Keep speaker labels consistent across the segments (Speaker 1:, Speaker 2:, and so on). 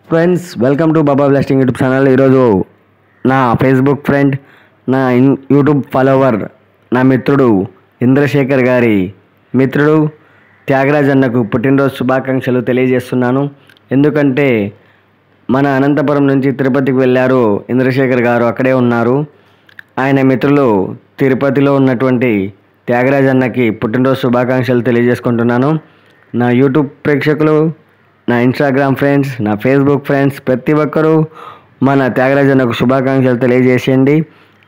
Speaker 1: Friends, welcome to Baba blasting YouTube channel. ఈరోజు నా Facebook friend, నా యూట్యూబ్ ఫాలోవర్, నా మిత్రుడు ఇంద్రశేఖర్ గారి మిత్రుడు త్యాగరాజ్ అన్నకు పుట్టినరోజు శుభాకాంక్షలు తెలియజేస్తున్నాను. ఎందుకంటే మన అనంతపురం నుంచి తిరుపతికి వెళ్ళారు ఇంద్రశేఖర్ గారు, అక్కడే ఉన్నారు. ఆయన మిత్రులు తిరుపతిలో ఉన్నటువంటి త్యాగరాజ్ అన్నకి పుట్టినరోజు శుభాకాంక్షలు తెలియజేసుకుంటున్నాను. నా యూట్యూబ్ ప్రేక్షకులు, నా ఇన్స్టాగ్రామ్ ఫ్రెండ్స్, నా ఫేస్బుక్ ఫ్రెండ్స్ ప్రతి ఒక్కరూ మన త్యాగరాజ్ అన్నకు శుభాకాంక్షలు తెలియజేసేయండి.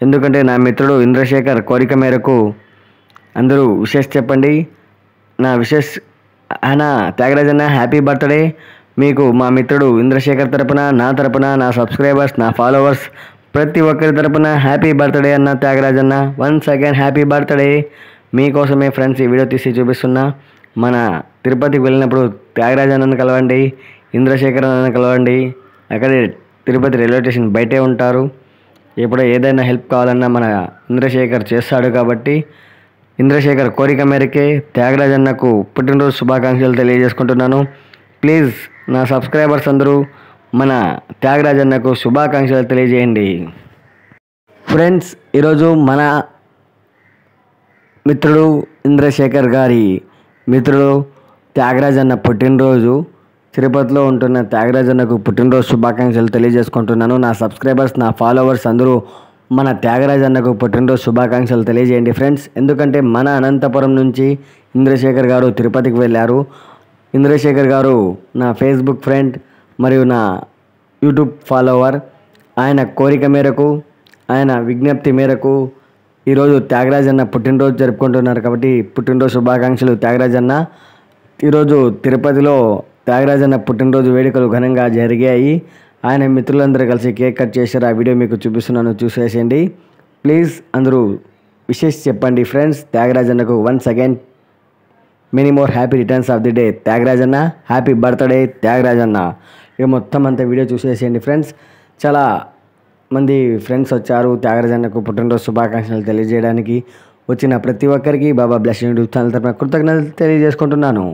Speaker 1: ఎందుకంటే నా మిత్రుడు ఇంద్రశేఖర్ కోరిక మేరకు అందరూ విషెస్ చెప్పండి. నా విషెస్ త్యాగరాజ్ అన్న హ్యాపీ బర్త్డే. మీకు మా మిత్రుడు ఇంద్రశేఖర్ తరపున, నా తరపున, నా సబ్స్క్రైబర్స్, నా ఫాలోవర్స్ ప్రతి ఒక్కరి తరపున హ్యాపీ బర్త్డే అన్న త్యాగరాజ్ అన్న. Once again happy birthday. మీకోసమే ఫ్రెండ్స్ ఈ వీడియో తీసి చూపిస్తున్నా. మన తిరుపతికి వెళ్ళినప్పుడు త్యాగరాజ్ అన్నను కలవండి, ఇంద్రశేఖర్ అన్నను కలవండి. అక్కడే తిరుపతి రైల్వే స్టేషన్ బయటే ఉంటారు. ఎప్పుడో ఏదైనా హెల్ప్ కావాలన్నా మన ఇంద్రశేఖర్ చేస్తాడు. కాబట్టి ఇంద్రశేఖర్ కోరిక మేరకే త్యాగరాజ్ అన్నకు పుట్టినరోజు శుభాకాంక్షలు తెలియజేసుకుంటున్నాను. ప్లీజ్ నా సబ్స్క్రైబర్స్ అందరూ మన త్యాగరాజ్ అన్నకు శుభాకాంక్షలు తెలియజేయండి. ఫ్రెండ్స్, ఈరోజు మన మిత్రుడు ఇంద్రశేఖర్ గారి మిత్రుడు త్యాగరాజ్ అన్న పుట్టినరోజు. తిరుపతిలో ఉంటున్న త్యాగరాజ్ అన్నకు పుట్టినరోజు శుభాకాంక్షలు తెలియజేసుకుంటున్నాను. నా సబ్స్క్రైబర్స్, నా ఫాలోవర్స్ అందరూ మన త్యాగరాజ్ అన్నకు పుట్టినరోజు శుభాకాంక్షలు తెలియజేయండి ఫ్రెండ్స్. ఎందుకంటే మన అనంతపురం నుంచి ఇంద్రశేఖర్ గారు తిరుపతికి వెళ్ళారు. ఇంద్రశేఖర్ గారు నా ఫేస్బుక్ ఫ్రెండ్ మరియు నా యూట్యూబ్ ఫాలోవర్. ఆయన కోరిక మేరకు, ఆయన విజ్ఞప్తి మేరకు ఈరోజు త్యాగరాజ్ అన్న పుట్టినరోజు జరుపుకుంటున్నారు. కాబట్టి పుట్టినరోజు శుభాకాంక్షలు త్యాగరాజ్ అన్న. ఈరోజు తిరుపతిలో త్యాగరాజ్ అన్న పుట్టినరోజు వేడుకలు ఘనంగా జరిగాయి. ఆయన మిత్రులందరూ కలిసి కేక్ కట్ చేశారు. ఆ వీడియో మీకు చూపిస్తున్నాను, చూసేసేయండి. ప్లీజ్ అందరూ విషెస్ చెప్పండి ఫ్రెండ్స్. త్యాగరాజ్ అన్నకు once again many more happy returns of the day. Tyagaraj అన్న హ్యాపీ బర్త్డే త్యాగరాజ్ అన్న. ఇక మొత్తం అంతా వీడియో చూసేసేయండి ఫ్రెండ్స్. చాలా మంది ఫ్రెండ్స్ వచ్చారు త్యాగరాజ్ అన్నకు పుట్టినరోజు శుభాకాంక్షలు తెలియజేయడానికి. వచ్చిన ప్రతి ఒక్కరికి బాబా బ్లెస్సింగ్ యూట్యూబ్ ఛానల్ తరపున కృతజ్ఞతలు తెలియజేసుకుంటున్నాను.